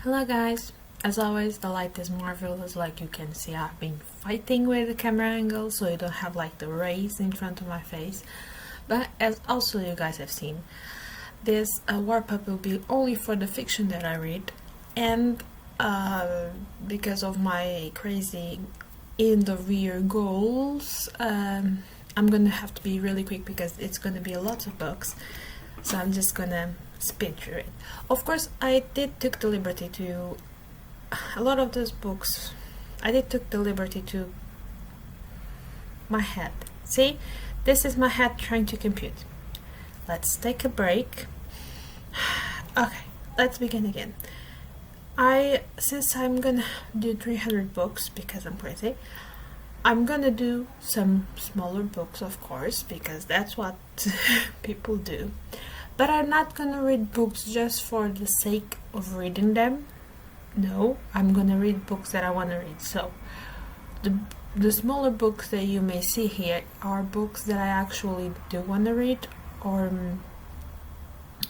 Hello guys, as always the light is marvelous. Like you can see, I've been fighting with the camera angle so you don't have like the rays in front of my face. But as also you guys have seen, this wrap-up will be only for the fiction that I read, and because of my crazy end of year goals, I'm gonna have to be really quick because it's gonna be a lot of books, so I'm just gonna spin through it. Of course, I did took the liberty to a lot of those books. I did took the liberty to my head. See, this is my head trying to compute. Let's take a break. Okay, let's begin again. Since I'm gonna do 300 books because I'm crazy, I'm gonna do some smaller books, of course, because that's what people do. But I'm not gonna read books just for the sake of reading them. No, I'm gonna read books that I want to read. So the smaller books that you may see here are books that I actually do want to read. Or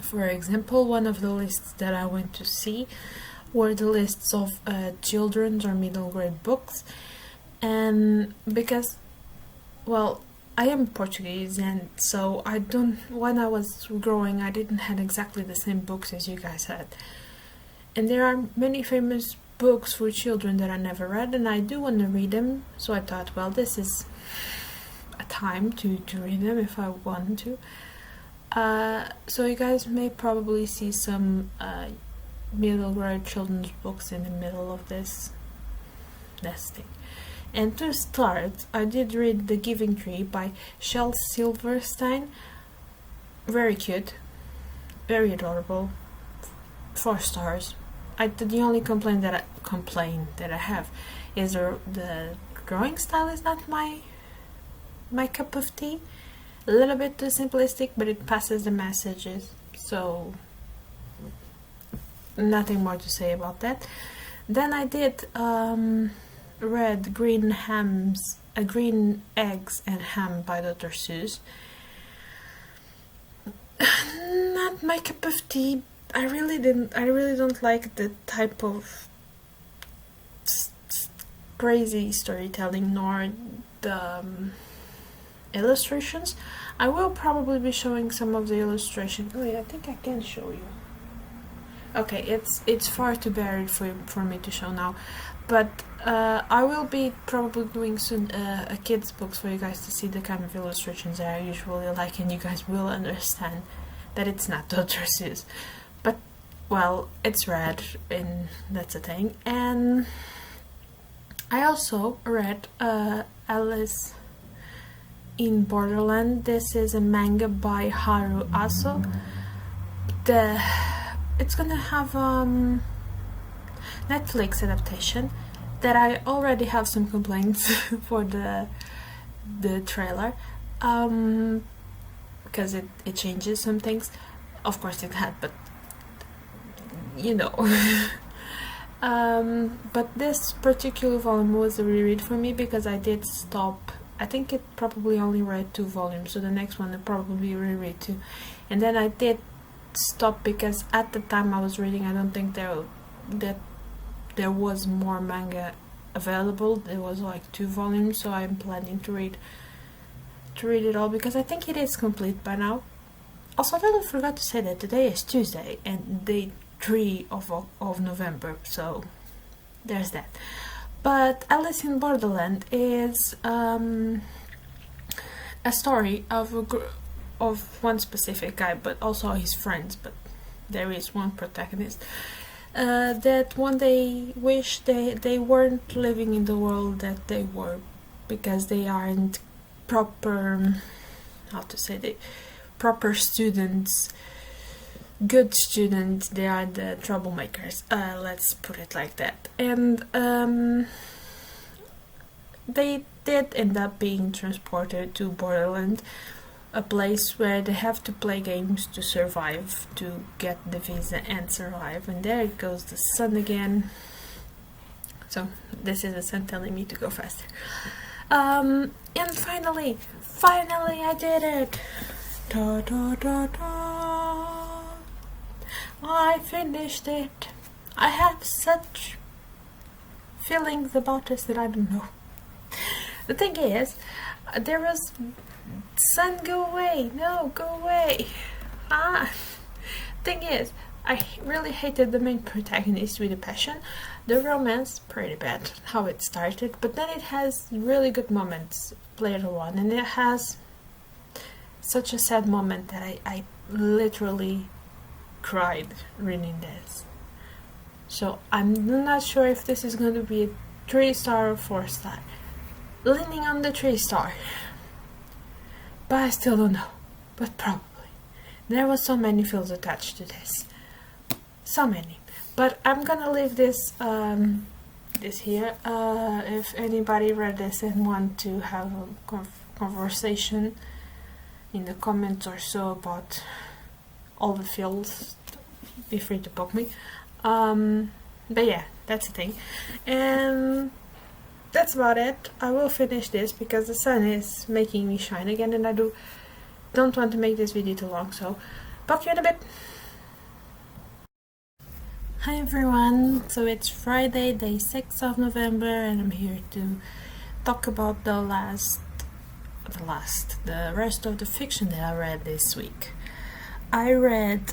for example, one of the lists that I went to see were the lists of children's or middle grade books. And because, well, I am Portuguese, and so when I was growing, I didn't have exactly the same books as you guys had. And there are many famous books for children that I never read, and I do want to read them. So I thought, well, this is a time to read them if I want to. So you guys may probably see some middle grade children's books in the middle of this thing. And to start, I did read The Giving Tree by Shel Silverstein. Very cute, very adorable, 4 stars. The only complaint that I have is the drawing style is not my cup of tea. A little bit too simplistic, but it passes the messages, so nothing more to say about that. Then I did read Green Eggs and Ham by Dr. Seuss. Not my cup of tea. I really don't like the type of crazy storytelling nor the illustrations. I will probably be showing some of the illustrations. Oh yeah, I think I can show you. Okay, it's far too buried for me to show now, but I will be probably doing soon a kids books for you guys to see the kind of illustrations that I usually like, and you guys will understand that it's not Dr. Seuss. But, well, it's red, and that's a thing. And I also read Alice in Borderland. This is a manga by Haru Aso. It's gonna have Netflix adaptation that I already have some complaints for the trailer, because it changes some things. Of course it had, but you know. But this particular volume was a reread for me because I did stop. I think it probably only read 2 volumes, so the next one will probably reread too. And then I did stop because at the time I was reading, I don't think there was more manga available. There was like 2 volumes, so I'm planning to read it all because I think it is complete by now. Also, I totally forgot to say that today is Tuesday and day 3 of November, so there's that. But Alice in Borderland is a story of one specific guy, but also his friends. But there is one protagonist that one day wish they weren't living in the world that they were, because they aren't proper, proper students, good students. They are the troublemakers, let's put it like that. And they did end up being transported to Borderland, a place where they have to play games to survive, to get the visa and survive. And there it goes, the sun again. So this is the sun telling me to go faster. And finally I did it. Da, da, da, da. I finished it. I have such feelings about this that I don't know. The thing is, there was sun, go away, no, go away. Thing is, I really hated the main protagonist with a passion. The romance, pretty bad how it started, but then it has really good moments later on, and it has such a sad moment that I literally cried reading this. So I'm not sure if this is going to be a 3-star or 4-star. Leaning on the 3-star. But I still don't know. But probably. There was so many feels attached to this. So many. But I'm gonna leave this this here. If anybody read this and want to have a conversation in the comments or so about all the feels, be free to poke me. But yeah, that's the thing. And that's about it. I will finish this because the sun is making me shine again, and I don't want to make this video too long, so talk to you in a bit. Hi everyone, so it's Friday, day 6th of November, and I'm here to talk about the rest of the fiction that I read this week. I read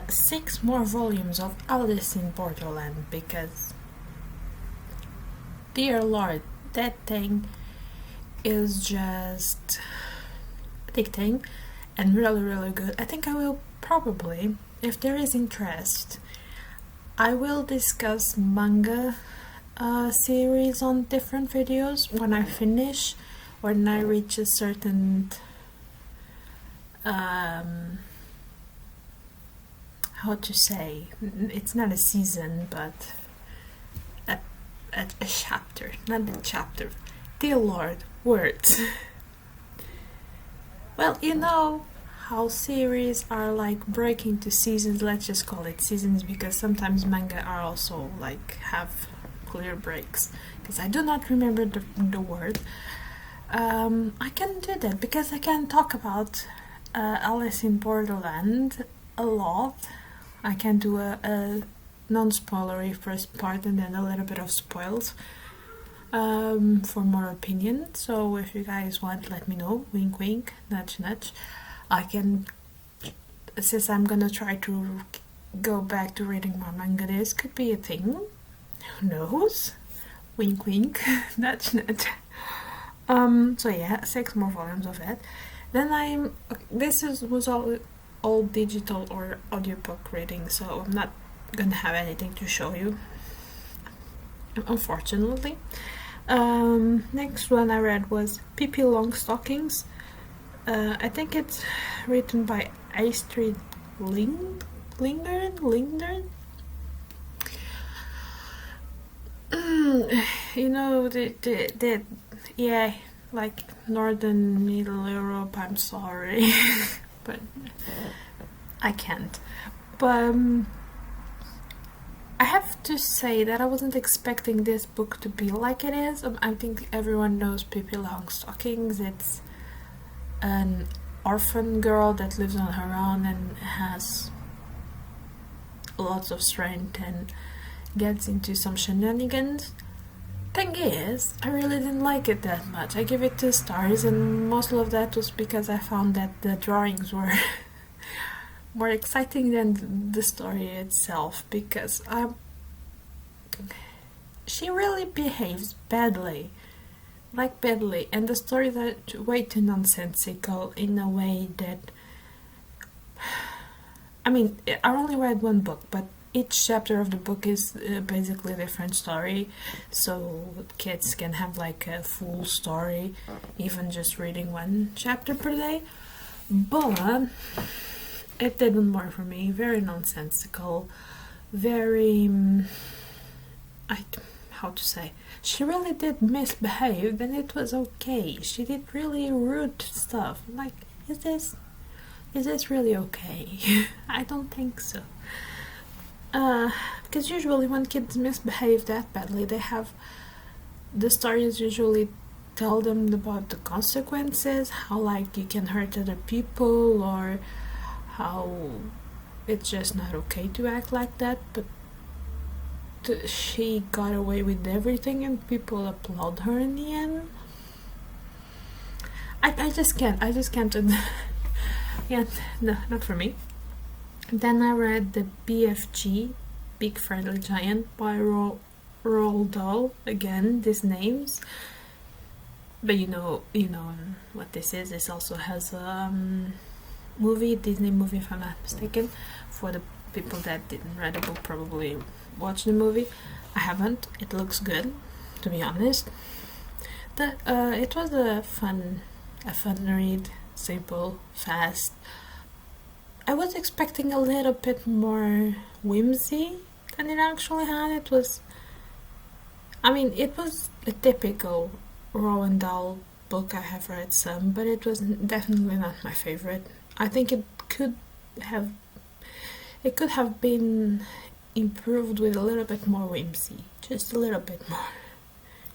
6 more volumes of Alice in Borderland because, dear Lord, that thing is just addicting and really good. I think I will probably, if there is interest, I will discuss manga series on different videos when I finish, when I reach a certain how to say, it's not a season, but a chapter, not a chapter. Dear Lord, words. Well, you know how series are like breaking to seasons. Let's just call it seasons, because sometimes manga are also like have clear breaks, because I do not remember the word. I can do that because I can talk about Alice in Borderland a lot. I can do a non-spoilery first part and then a little bit of spoils for more opinion. So if you guys want, let me know. Wink wink, nudge nudge. I can, since I'm gonna try to go back to reading more manga, this could be a thing. Who knows? Wink wink, nudge nudge. So yeah, 6 more volumes of it. Then was all digital or audiobook reading, so I'm not gonna have anything to show you, unfortunately. Next one I read was Pippi Longstockings. I think it's written by Astrid Lindgren. You know, the yeah, like Northern Middle Europe, I'm sorry. But I can't. But I have to say that I wasn't expecting this book to be like it is. I think everyone knows Pippi Longstockings. It's an orphan girl that lives on her own and has lots of strength and gets into some shenanigans. Thing is, I really didn't like it that much. I give it 2 stars, and most of that was because I found that the drawings were more exciting than the story itself, because she really behaves badly, and the stories are way too nonsensical in a way that, I mean, I only read 1 book, but each chapter of the book is basically a different story, so kids can have like a full story, even just reading 1 chapter per day. But it didn't work for me. Very nonsensical, very how to say, she really did misbehave, and it was okay. She did really rude stuff. Like, is this really okay? I don't think so. Because usually when kids misbehave that badly, the stories usually tell them about the consequences, how like you can hurt other people, or how it's just not okay to act like that. But she got away with everything and people applaud her in the end. I just can't yeah, no, not for me. Then I read the BFG, Big Friendly Giant by Roald Dahl. Again, these names, but you know what this is. This also has a Disney movie, if I'm not mistaken. For the people that didn't read the book, probably watch the movie. I haven't. It looks good, to be honest. It was a fun read, simple, fast. I was expecting a little bit more whimsy than it actually had. It was a typical Roald Dahl book. I have read some, but it was definitely not my favorite. I think it could have been improved with a little bit more whimsy, just a little bit more.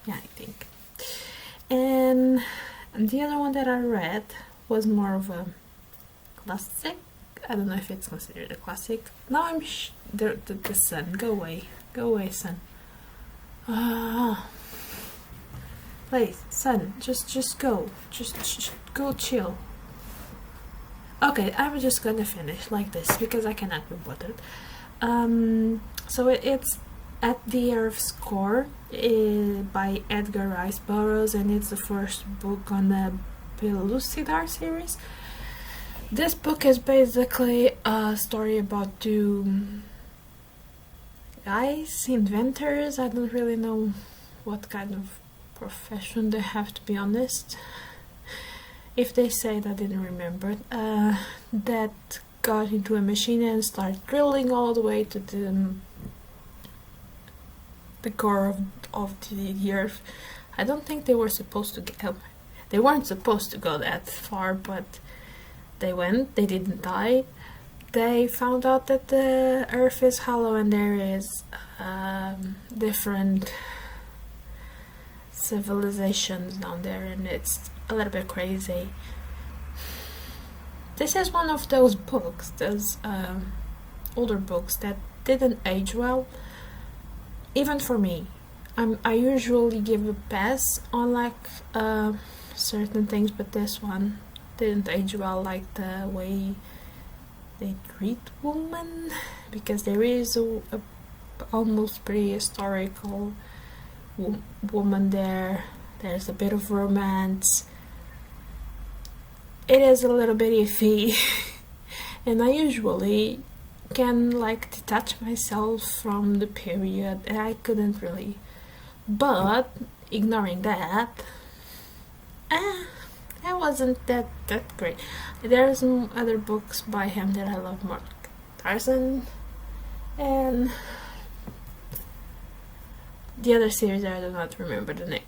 Yeah, I think. And the other one that I read was more of a classic. I don't know if it's considered a classic. Now I'm the sun. Go away, sun. Please, sun, just go. Just go chill. Okay, I'm just gonna finish like this because I cannot be bothered. So it's At the Earth's Core by Edgar Rice Burroughs, and it's the first book on the Pellucidar series. This book is basically a story about two guys, inventors. I don't really know what kind of profession they have, to be honest. If they say it, I didn't remember. That got into a machine and started drilling all the way to the core of the Earth. I don't think they were supposed to get. They weren't supposed to go that far, but they went. They didn't die. They found out that the Earth is hollow and there is different civilizations down there, and it's a little bit crazy. This is one of those books, those older books that didn't age well, even for me. I usually give a pass on certain things, but this one didn't age well, like the way they treat women, because there is a almost prehistorical woman there. There's a bit of romance. It is a little bit iffy and I usually can detach myself from the period, and I couldn't really. But ignoring that, it wasn't that great. There's some other books by him that I love more, like Tarzan, and the other series I do not remember the name.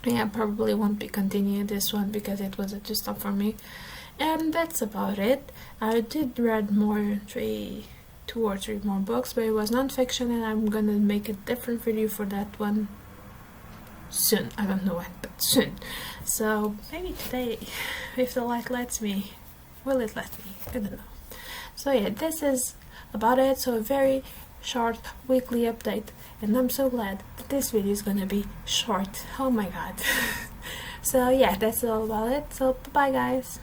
Yeah, probably won't be continuing this one because it was just stop for me. And that's about it. I did read two or three more books, but it was non-fiction, and I'm gonna make a different video for that one soon. I don't know when, but soon. So maybe today, if the light lets me. Will it let me? I don't know. So yeah, this is about it. So a very short weekly update, and I'm so glad that this video is gonna be short. Oh my god. So yeah, that's all about it. So bye guys.